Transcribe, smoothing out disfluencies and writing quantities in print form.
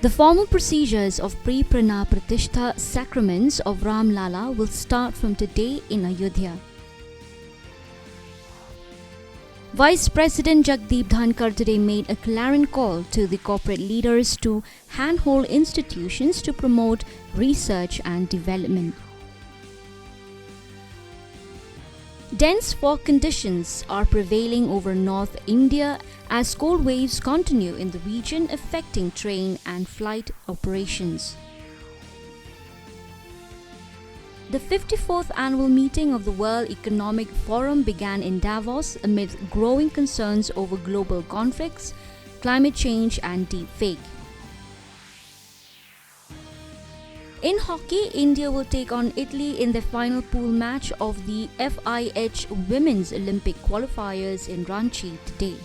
The formal procedures of pre-Prana Pratishtha sacraments of Ram Lala will start from today in Ayodhya. Vice President Jagdeep Dhankar today made a clarion call to the corporate leaders to handhold institutions to promote research and development. Dense fog conditions are prevailing over North India as cold waves continue in the region, affecting train and flight operations. The 54th annual meeting of the World Economic Forum began in Davos amid growing concerns over global conflicts, climate change and deepfake. In hockey, India will take on Italy in the final pool match of the FIH Women's Olympic qualifiers in Ranchi today.